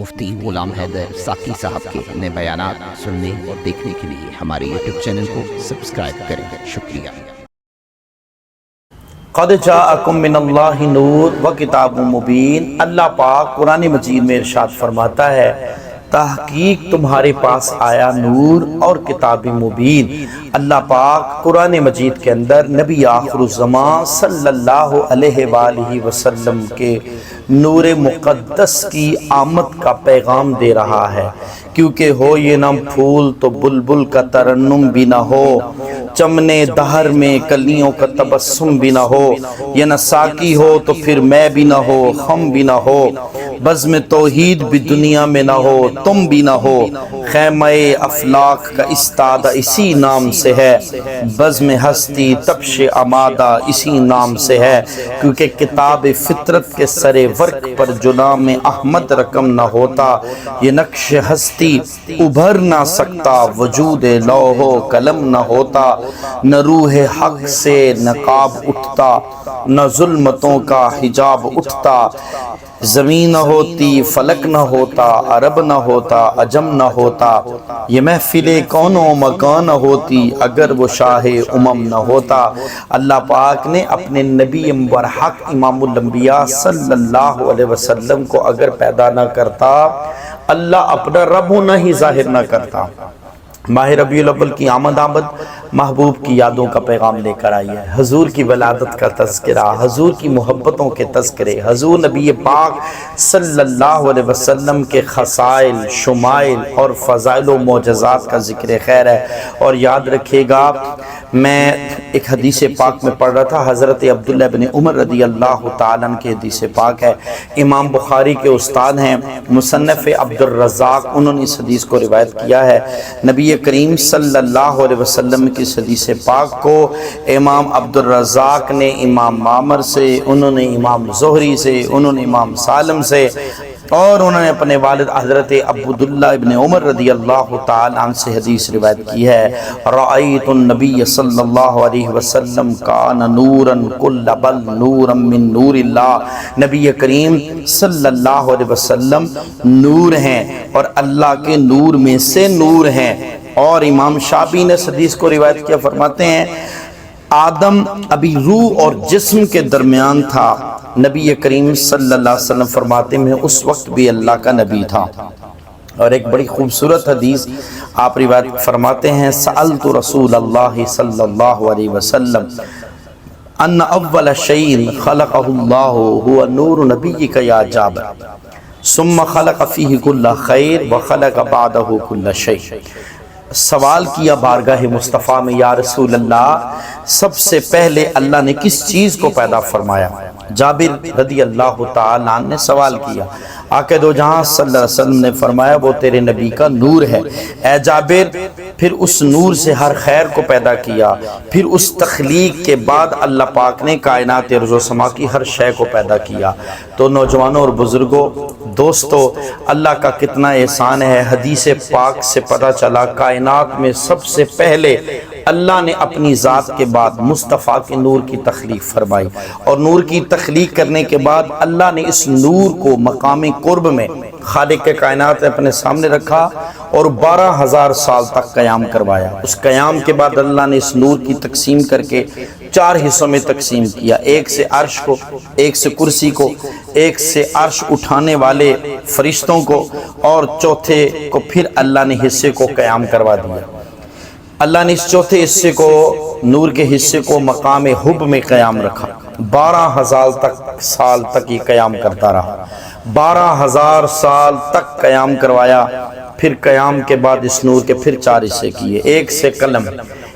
مفتی غلام حیدر ساقی صاحب کے نئے بیانات سننے اور دیکھنے کے لیے ہمارے یوٹیوب چینل کو سبسکرائب کریں۔ شکریہ۔ قد جاءکم من اللہ نور و کتاب مبین۔ اللہ پاک قرآن مجید میں ارشاد فرماتا ہے تحقیق تمہارے پاس آیا نور اور کتاب مبین۔ اللہ پاک قرآن مجید کے اندر نبی آخر الزمان صلی اللہ علیہ وآلہ وسلم کے نور مقدس کی آمد کا پیغام دے رہا ہے، کیونکہ ہو یہ نہ پھول تو بلبل کا ترنم بھی نہ ہو، چمنے دہر میں کلیوں کا تبسم بھی نہ ہو، یہ نہ ساقی ہو تو پھر میں بھی نہ ہو، ہم بھی نہ ہو، بزم توحید بھی دنیا میں نہ ہو، تم بھی نہ ہو، خیمہ افلاک کا استادہ اسی نام سے ہے، بزم ہستی تپش امادہ اسی نام سے ہے، کیونکہ کتاب فطرت کے سر ورق پر جو نام احمد رقم نہ ہوتا، یہ نقش ہستی ابھر نہ سکتا، وجود لوح و قلم نہ ہوتا، نہ روح حق سے نقاب اٹھتا، نہ ظلمتوں کا حجاب اٹھتا، زمین نہ ہوتی، فلک نہ ہوتا، عرب نہ ہوتا، عجم نہ ہوتا، یہ محفل کون و مکان نہ ہوتی اگر وہ شاہ امم نہ ہوتا۔ اللہ پاک نے اپنے نبی برحق امام الانبیاء صلی اللہ علیہ وسلم کو اگر پیدا نہ کرتا، اللہ اپنا رب ہونا ہی ظاہر نہ کرتا۔ ماہ ربیع الاول کی آمد محبوب کی یادوں کا پیغام لے کر آئی ہے، حضور کی ولادت کا تذکرہ، حضور کی محبتوں کے تذکرے، حضور نبی پاک صلی اللہ علیہ وسلم کے خصائل، شمائل اور فضائل و معجزات کا ذکر خیر ہے۔ اور یاد رکھیے گا، میں ایک حدیث پاک میں پڑھ رہا تھا، حضرت عبداللہ بن عمر رضی اللہ تعالیٰ عنہ کی حدیث پاک ہے، امام بخاری کے استاد ہیں مصنف عبد الرزاق، انہوں نے اس حدیث کو روایت کیا ہے۔ نبی کریم صلی اللہ علیہ وسلم کی حدیث پاک کو امام عبد الرزاق نے امام معمر سے، انہوں نے امام زہری سے، انہوں نے امام سالم سے، اور انہوں نے اپنے والد حضرت عبداللہ ابن عمر رضی اللہ تعالیٰ عنہ سے حدیث روایت کی ہے، رأیت النبی صلی اللہ علیہ وسلم کان نورا کل بل نورا من نور اللہ۔ نبی کریم صلی اللہ علیہ وسلم نور ہیں اور اللہ کے نور میں سے نور ہیں۔ اور امام شافعی نے حدیث کو روایت کیا، فرماتے ہیں آدم ابھی روح اور جسم کے درمیان تھا، نبی کریم صلی اللہ علیہ وسلم فرماتے ہیں اس وقت بھی اللہ کا نبی تھا۔ اور ایک بڑی خوبصورت حدیث آپ روایت فرماتے ہیں، سألت رسول اللہ صلی اللہ علیہ وسلم ان اول شیء خلقہ اللہ هو نور نبیک یا جابر ثم خلق فیہ کل خیر وخلق بعدہ کل شیء۔ سوال کیا بارگاہ مصطفیٰ میں، یا رسول اللہ سب سے پہلے اللہ نے کس چیز کو پیدا فرمایا؟ جابر رضی اللہ تعالیٰ عنہ نے سوال کیا، آقا دو جہاں صلی اللہ علیہ وسلم نے فرمایا وہ تیرے نبی کا نور ہے۔ اے جابر، پھر اس نور سے ہر خیر کو پیدا کیا، پھر اس تخلیق کے بعد اللہ پاک نے کائنات ارض و سما کی ہر شے کو پیدا کیا۔ تو نوجوانوں اور بزرگوں، دوستو، اللہ کا کتنا احسان ہے، حدیث پاک سے پتہ چلا کائنات میں سب سے پہلے اللہ نے اپنی ذات کے بعد مصطفیٰ کے نور کی تخلیق فرمائی، اور نور کی تخلیق کرنے کے بعد اللہ نے اس نور کو مقام قرب میں خالق کے کائنات نے اپنے سامنے رکھا اور 12,000 سال تک قیام کروایا۔ اس قیام کے بعد اللہ نے اس نور کی تقسیم کر کے 4 حصوں میں تقسیم کیا، ایک سے عرش کو، ایک سے کرسی کو، ایک سے عرش اٹھانے والے فرشتوں کو، اور چوتھے کو پھر اللہ نے حصے کو قیام کروا دیا۔ اللہ نے اس چوتھے حصے کو، نور کے حصے کو مقام حب میں قیام رکھا، 12,000 سال تک یہ قیام کرتا رہا، 12,000 سال تک قیام کروایا۔ پھر قیام کے بعد اس نور کے پھر 4 حصے کیے، ایک سے قلم،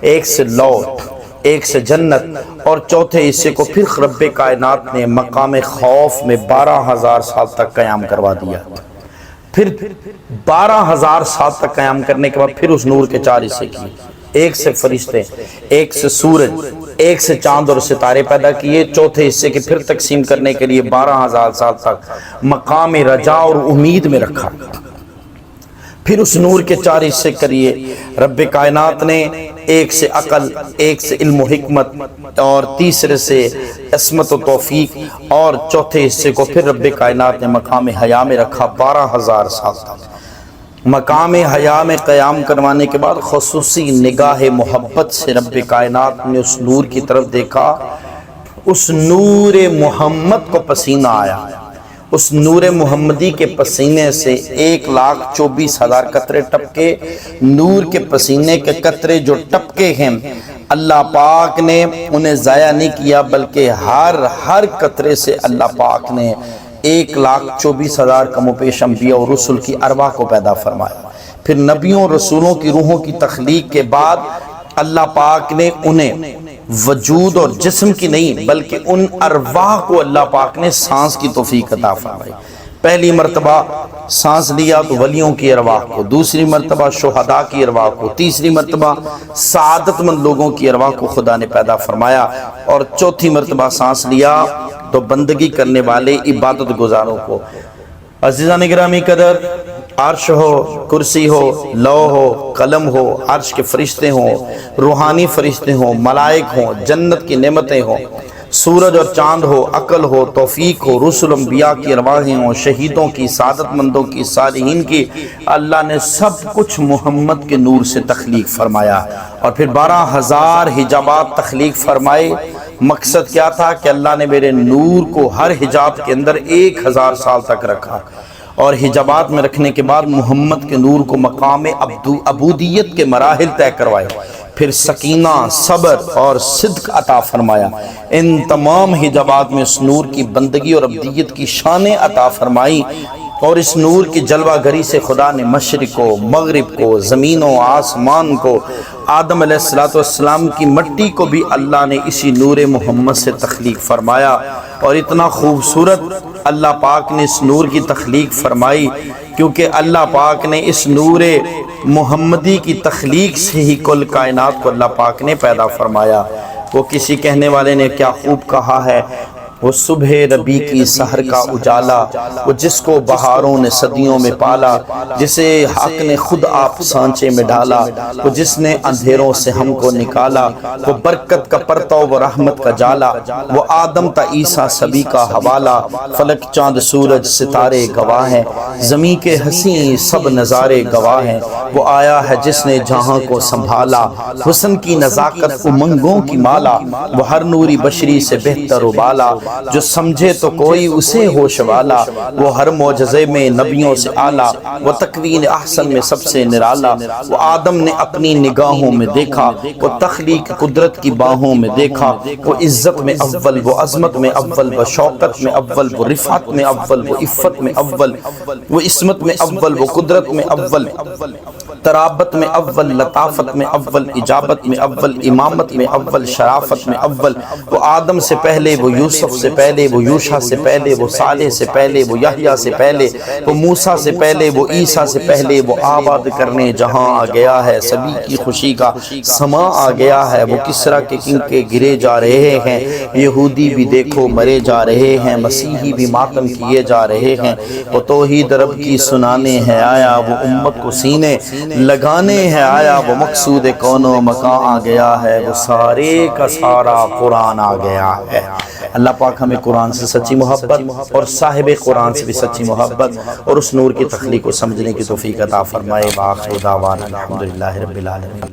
ایک سے لوح، ایک سے جنت، اور چوتھے حصے کو پھر رب کائنات نے مقام خوف میں 12,000 سال تک قیام کروا دیا۔ پھر 12,000 سال تک قیام کرنے کے بعد پھر اس نور کے 4 حصے کیے، ایک سے فرشتے، ایک سے سورج، ایک سے چاند اور ستارے پیدا کیے، چوتھے حصے کے پھر تقسیم کرنے کے لیے 12,000 سال تک مقام رجا اور امید میں رکھا۔ پھر اس نور کے 4 حصے کریے، رب کائنات نے ایک سے عقل، ایک سے علم و حکمت، اور تیسرے سے عصمت و توفیق، اور چوتھے حصے کو پھر رب کائنات نے مقام حیا میں رکھا 12,000 سال تک۔ مقام حیا میں قیام کروانے کے بعد خصوصی نگاہ محبت سے رب کائنات نے اس نور کی طرف دیکھا، اس نور محمد کو پسینہ آیا، اس نور محمدی کے پسینے سے 1,24,000 قطرے ٹپکے۔ نور کے پسینے کے قطرے جو ٹپکے ہیں، اللہ پاک نے انہیں ضائع نہیں کیا، بلکہ ہر قطرے سے اللہ پاک نے 1,24,000 کم و پیش انبیاء اور رسول کی ارواح کو پیدا فرمایا۔ پھر نبیوں اور رسولوں کی روحوں کی تخلیق کے بعد اللہ پاک نے انہیں وجود اور جسم کی نہیں بلکہ ان ارواح کو اللہ پاک نے سانس کی توفیق عطا فرمائی۔ پہلی مرتبہ سانس لیا تو ولیوں کی ارواح کو، دوسری مرتبہ شہداء کی ارواح کو، تیسری مرتبہ سعادت مند لوگوں کی ارواح کو خدا نے پیدا فرمایا، اور چوتھی مرتبہ سانس لیا تو بندگی کرنے والے عبادت گزاروں کو۔ عزیزان گرامی قدر، عرش ہو، کرسی ہو، لوح ہو، قلم ہو، عرش کے فرشتے ہوں، روحانی فرشتے ہوں، ملائک ہوں، جنت کی نعمتیں ہوں، سورج اور چاند ہو، عقل ہو، توفیق ہو، رسل انبیاء کی ارواحیں ہوں، شہیدوں کی، سعادت مندوں کی، صالحین کی، اللہ نے سب کچھ محمد کے نور سے تخلیق فرمایا، اور پھر 12,000 حجابات تخلیق فرمائے۔ مقصد کیا تھا کہ اللہ نے میرے نور کو ہر حجاب کے اندر 1,000 سال تک رکھا، اور حجابات میں رکھنے کے بعد محمد کے نور کو مقام عبودیت کے مراحل طے کروائے، پھر سکینہ، صبر اور صدق عطا فرمایا۔ ان تمام حجابات میں اس نور کی بندگی اور عبودیت کی شانیں عطا فرمائی، اور اس نور کی جلوہ گری سے خدا نے مشرق کو، مغرب کو، زمین و آسمان کو، آدم علیہ السلام کی مٹی کو بھی اللہ نے اسی نور محمد سے تخلیق فرمایا، اور اتنا خوبصورت اللہ پاک نے اس نور کی تخلیق فرمائی، کیونکہ اللہ پاک نے اس نور محمدی کی تخلیق سے ہی کل کائنات کو اللہ پاک نے پیدا فرمایا۔ وہ کسی کہنے والے نے کیا خوب کہا ہے، وہ صبح ربی کی سحر کا اجالا، وہ جس کو بہاروں نے صدیوں میں پالا، جسے حق نے خود آپ سانچے میں ڈالا، وہ جس نے اندھیروں سے ہم کو نکالا، وہ برکت کا پرتو وہ رحمت کا جالا، وہ آدم تا عیسیٰ سبھی کا حوالہ، فلک چاند سورج ستارے گواہ ہیں، زمین کے حسین سب نظارے گواہ ہیں، وہ آیا ہے جس نے جہاں کو سنبھالا، حسن کی نزاکت امنگوں کی مالا، وہ ہر نوری بشری سے بہتر و بالا، جو سمجھے تو کوئی اسے ہوش والا، وہ ہر معجزے میں نبیوں سے اعلیٰ، وہ تکوین احسن میں سب سے نرالا، وہ آدم نے اپنی نگاہوں میں دیکھا، وہ تخلیق قدرت کی باہوں میں دیکھا، وہ عزت میں اول، وہ عظمت میں اول، وہ شوکت میں اول، وہ رفعت میں اول، وہ عفت میں اول، وہ عصمت میں اول، وہ قدرت میں اول، ترابت میں اول، لطافت میں اول، اجابت میں اول، امامت میں اول، شرافت میں اول، وہ آدم سے پہلے، وہ یوسف سے پہلے، وہ یوشع سے پہلے، وہ صالح سے پہلے، وہ یحییٰ سے پہلے، وہ موسیٰ سے پہلے، وہ عیسیٰ سے پہلے، وہ آباد کرنے جہاں آ گیا ہے، سبھی کی خوشی کا سما آ گیا ہے، وہ کسریٰ کے کنگ کے گرے جا رہے ہیں، یہودی بھی دیکھو مرے جا رہے ہیں، مسیحی بھی ماتم کیے جا رہے ہیں، وہ توحید رب کی سنانے ہے آیا، وہ امت کو سینے لگانے ہے آیا، وہ مقصود کون و مکان آ گیا ہے، وہ سارے کا سارا قرآن آ گیا ہے۔ اللہ پاک ہمیں قرآن سے سچی محبت اور صاحب قرآن سے بھی سچی محبت اور اس نور کی تخلیق کو سمجھنے کی توفیق عطا فرمائے۔ وآخر دعوانا الحمدللہ رب العالمین۔